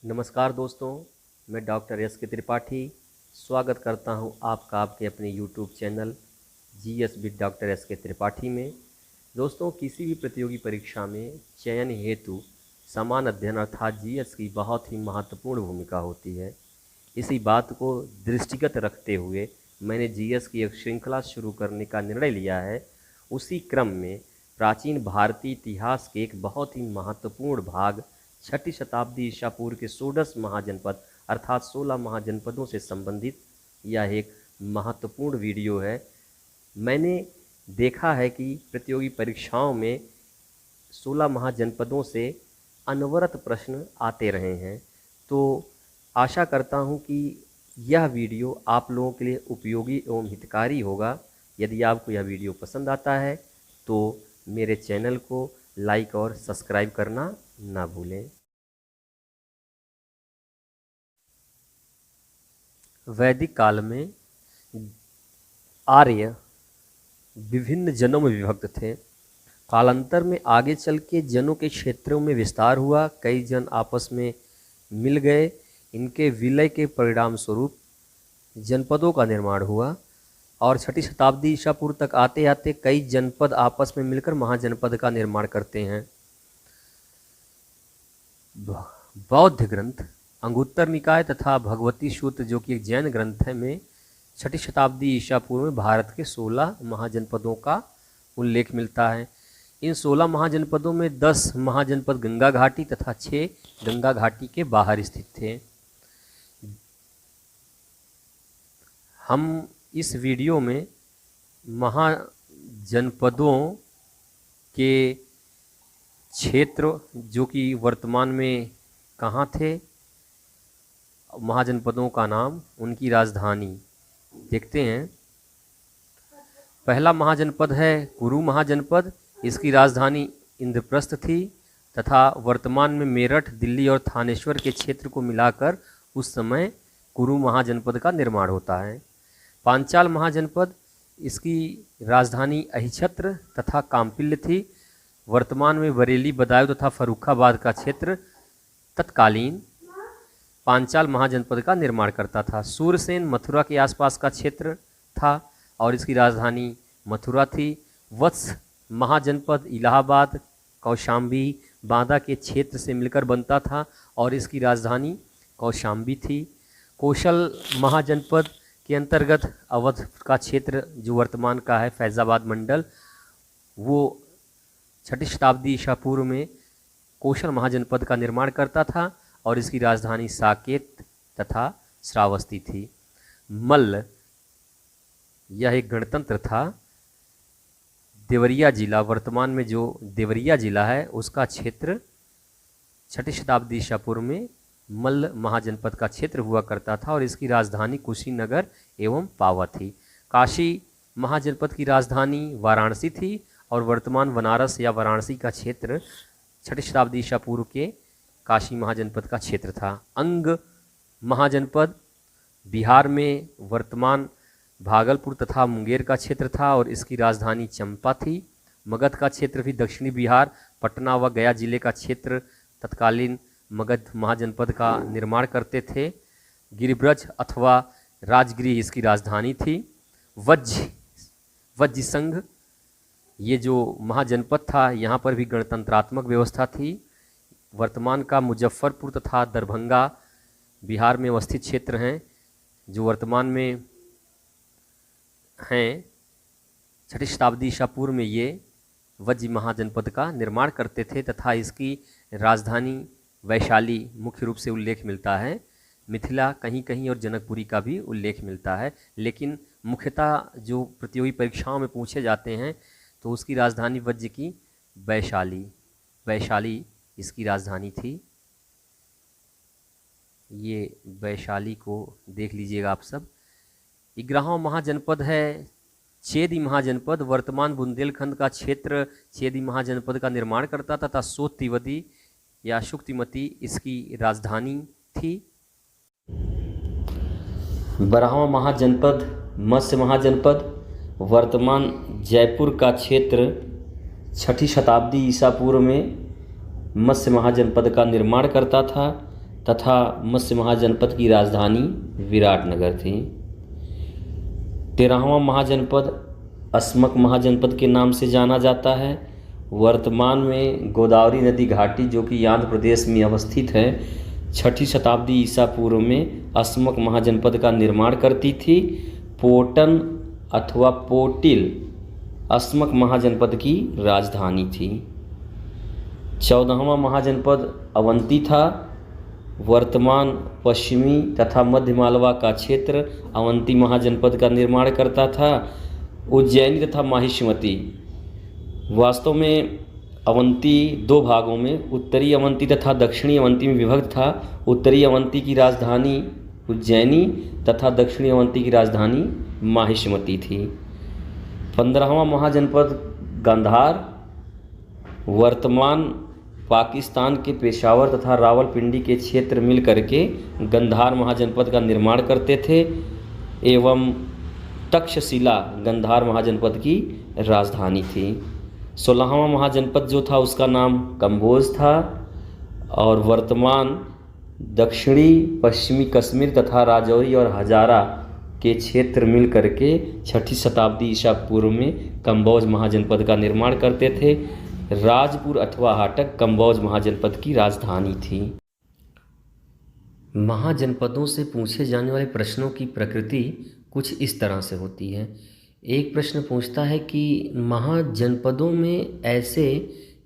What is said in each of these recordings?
नमस्कार दोस्तों, मैं डॉक्टर एस के त्रिपाठी स्वागत करता हूं आपका आपके अपने YouTube channel GS with doctor S के त्रिपाठी में। दोस्तों, किसी भी प्रतियोगी परीक्षा में चयन हेतु समान अध्ययन अर्थात जीएस की बहुत ही महत्वपूर्ण भूमिका होती है। इसी बात को दृष्टिगत रखते हुए मैंने जीएस की एक श्रृंखला शुरू करने का निर्णय लिया है। उसी क्रम में प्राचीन भारतीय इतिहास के एक बहुत ही महत्वपूर्ण भाग 6ठी शताब्दी ईसा पूर्व के षोडश महाजनपद अर्थात 16 महाजनपदों से संबंधित यह एक महत्वपूर्ण वीडियो है। मैंने देखा है कि प्रतियोगी परीक्षाओं में 16 महाजनपदों से अनवरत प्रश्न आते रहे हैं, तो आशा करता हूं कि यह वीडियो आप लोगों के लिए उपयोगी एवं हितकारी होगा। यदि आपको यह वीडियो पसंद आता है तो मेरे चैनल को लाइक और सब्सक्राइब करना ना भूलें। वैदिक काल में आर्य विभिन्न जनों में विभक्त थे। कालांतर में आगे चल के जनों के क्षेत्रों में विस्तार हुआ, कई जन आपस में मिल गए। इनके विलय के परिणाम स्वरूप जनपदों का निर्माण हुआ और 6ठी शताब्दी ईसा पूर्व तक आते आते कई जनपद आपस में मिलकर महाजनपद का निर्माण करते हैं। बौद्ध ग्रंथ अंगुत्तर निकाय तथा भगवती सूत्र, जो कि एक जैन ग्रंथ है, में 6ठी शताब्दी ईसा पूर्व में भारत के 16 महाजनपदों का उल्लेख मिलता है। इन 16 महाजनपदों में 10 महाजनपद गंगा घाटी तथा 6 गंगा घाटी के बाहर स्थित थे। हम इस वीडियो में महाजनपदों के क्षेत्र, जो कि वर्तमान में कहाँ थे, महाजनपदों का नाम, उनकी राजधानी देखते हैं। पहला महाजनपद है कुरु महाजनपद। इसकी राजधानी इंद्रप्रस्थ थी तथा वर्तमान में मेरठ, दिल्ली और थानेश्वर के क्षेत्र को मिलाकर उस समय कुरु महाजनपद का निर्माण होता है। पांचाल महाजनपद, इसकी राजधानी अहिछत्र तथा काम्पिल्य थी। वर्तमान में बरेली, बदायूं तथा फर्रुखाबाद का क्षेत्र तत्कालीन पांचाल महाजनपद का निर्माण करता था। सूरसेन मथुरा के आसपास का क्षेत्र था और इसकी राजधानी मथुरा थी। वत्स महाजनपद इलाहाबाद, कौशाम्बी, बांदा के क्षेत्र से मिलकर बनता था और इसकी राजधानी कौशाम्बी थी। कौशल महाजनपद के अंतर्गत अवध का क्षेत्र, जो वर्तमान का है फैज़ाबाद मंडल, वो 6ठी शताब्दी ईसा पूर्व में कौशल महाजनपद का निर्माण करता था और इसकी राजधानी साकेत तथा श्रावस्ती थी। मल्ल, यह एक गणतंत्र था। देवरिया जिला, वर्तमान में जो देवरिया जिला है, उसका क्षेत्र 6ठी शताब्दी ईसा पूर्व में मल्ल महाजनपद का क्षेत्र हुआ करता था और इसकी राजधानी कुशीनगर एवं पावा थी। काशी महाजनपद की राजधानी वाराणसी थी और वर्तमान बनारस या वाराणसी का क्षेत्र 6ठी शताब्दी ईसा पूर्व के काशी महाजनपद का क्षेत्र था। अंग महाजनपद बिहार में वर्तमान भागलपुर तथा मुंगेर का क्षेत्र था और इसकी राजधानी चंपा थी। मगध का क्षेत्र भी दक्षिणी बिहार, पटना व गया जिले का क्षेत्र तत्कालीन मगध महाजनपद का निर्माण करते थे। गिरिब्रज अथवा राजगिरी इसकी राजधानी थी। वज्र संघ, ये जो महाजनपद था, यहाँ पर भी गणतंत्रात्मक व्यवस्था थी। वर्तमान का मुजफ्फरपुर तथा दरभंगा बिहार में अवस्थित क्षेत्र हैं, जो वर्तमान में हैं। 6ठी शताब्दी ईसा पूर्व में ये वज्र महाजनपद का निर्माण करते थे तथा इसकी राजधानी वैशाली मुख्य रूप से उल्लेख मिलता है। मिथिला कहीं कहीं और जनकपुरी का भी उल्लेख मिलता है, लेकिन मुख्यतः जो प्रतियोगी परीक्षाओं में पूछे जाते हैं तो उसकी राजधानी वज्र की वैशाली इसकी राजधानी थी। ये वैशाली को देख लीजिएगा आप सब। 11वां महाजनपद है चेदी महाजनपद। वर्तमान बुंदेलखंड का क्षेत्र चेदी महाजनपद का निर्माण करता था तथा सोतिवदी या शुक्तिमती इसकी राजधानी थी। 12वां महाजनपद मत्स्य महाजनपद। वर्तमान जयपुर का क्षेत्र 6ठी शताब्दी ईसा पूर्व में मत्स्य महाजनपद का निर्माण करता था। तथा मत्स्य महाजनपद की राजधानी विराटनगर थी। 13वां महाजनपद अस्मक महाजनपद के नाम से जाना जाता है। वर्तमान में गोदावरी नदी घाटी जो कि आंध्र प्रदेश में अवस्थित है 6ठी शताब्दी ईसा पूर्व में अस्मक महाजनपद का निर्माण करती थी। पोटन अथवा पोटिल अस्मक महाजनपद की राजधानी थी। 14वां महाजनपद अवंती था। वर्तमान पश्चिमी तथा मध्य मालवा का क्षेत्र अवंती महाजनपद का निर्माण करता था। उज्जैनी तथा माहिष्मती, वास्तव में अवंती दो भागों में उत्तरी अवंती तथा दक्षिणी अवंती में विभक्त था। उत्तरी अवंती की राजधानी उज्जैनी तथा दक्षिणी अवंती की राजधानी माहिष्मती थी। 15वां महाजनपद गांधार, वर्तमान पाकिस्तान के पेशावर तथा रावलपिंडी के क्षेत्र मिल करके गांधार महाजनपद का निर्माण करते थे एवं तक्षशिला गांधार महाजनपद की राजधानी थी। 16वां महाजनपद जो था उसका नाम कंबोज था और वर्तमान दक्षिणी पश्चिमी कश्मीर तथा राजौरी और हजारा के क्षेत्र मिल करके 6ठी शताब्दी ईसा पूर्व में कंबोज महाजनपद का निर्माण करते थे। राजपुर अथवा हाटक कंबोज महाजनपद की राजधानी थी। महाजनपदों से पूछे जाने वाले प्रश्नों की प्रकृति कुछ इस तरह से होती है। एक प्रश्न पूछता है कि महाजनपदों में ऐसे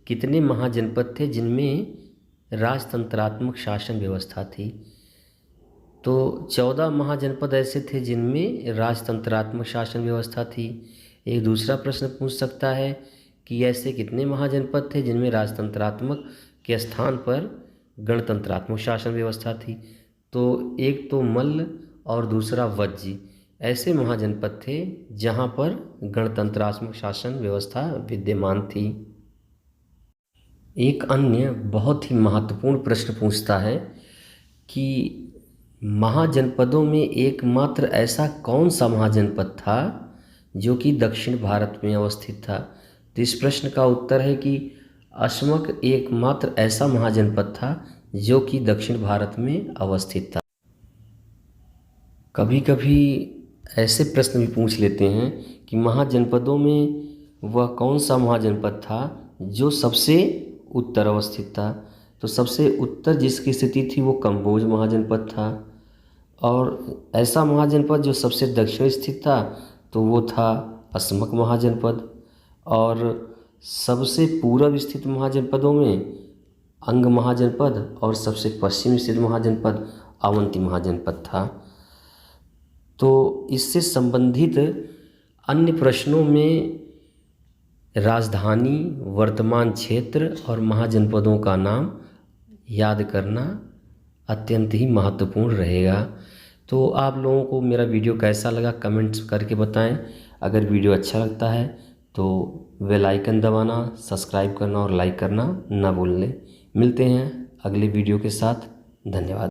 कितने महाजनपद थे जिनमें राजतंत्रात्मक शासन व्यवस्था थी। तो 14 महाजनपद ऐसे थे जिनमें राजतंत्रात्मक शासन व्यवस्था थी। एक दूसरा प्रश्न पूछ सकता है कि ऐसे कितने महाजनपद थे जिनमें राजतंत्रात्मक के स्थान पर गणतंत्रात्मक शासन व्यवस्था थी। तो एक तो मल्ल और दूसरा वज्जी ऐसे महाजनपद थे जहां पर गणतंत्रात्मक शासन व्यवस्था विद्यमान थी। एक अन्य बहुत ही महत्वपूर्ण प्रश्न पूछता है कि महाजनपदों में एकमात्र ऐसा कौन सा महाजनपद था जो कि दक्षिण भारत में अवस्थित था। तो इस प्रश्न का उत्तर है कि अस्मक एकमात्र ऐसा महाजनपद था जो कि दक्षिण भारत में अवस्थित था। कभी कभी ऐसे प्रश्न भी पूछ लेते हैं कि महाजनपदों में वह कौन सा महाजनपद था जो सबसे उत्तर अवस्थित था। तो सबसे उत्तर जिसकी स्थिति थी वो कंबोज महाजनपद था और ऐसा महाजनपद जो सबसे दक्षिण स्थित था तो वो था अस्मक महाजनपद और सबसे पूर्व स्थित महाजनपदों में अंग महाजनपद और सबसे पश्चिम स्थित महाजनपद अवंती महाजनपद था। तो इससे संबंधित अन्य प्रश्नों में राजधानी, वर्तमान क्षेत्र और महाजनपदों का नाम याद करना अत्यंत ही महत्वपूर्ण रहेगा। तो आप लोगों को मेरा वीडियो कैसा लगा कमेंट्स करके बताएं। अगर वीडियो अच्छा लगता है तो बेल आइकन दबाना, सब्सक्राइब करना और लाइक करना ना भूलें। मिलते हैं अगले वीडियो के साथ। धन्यवाद।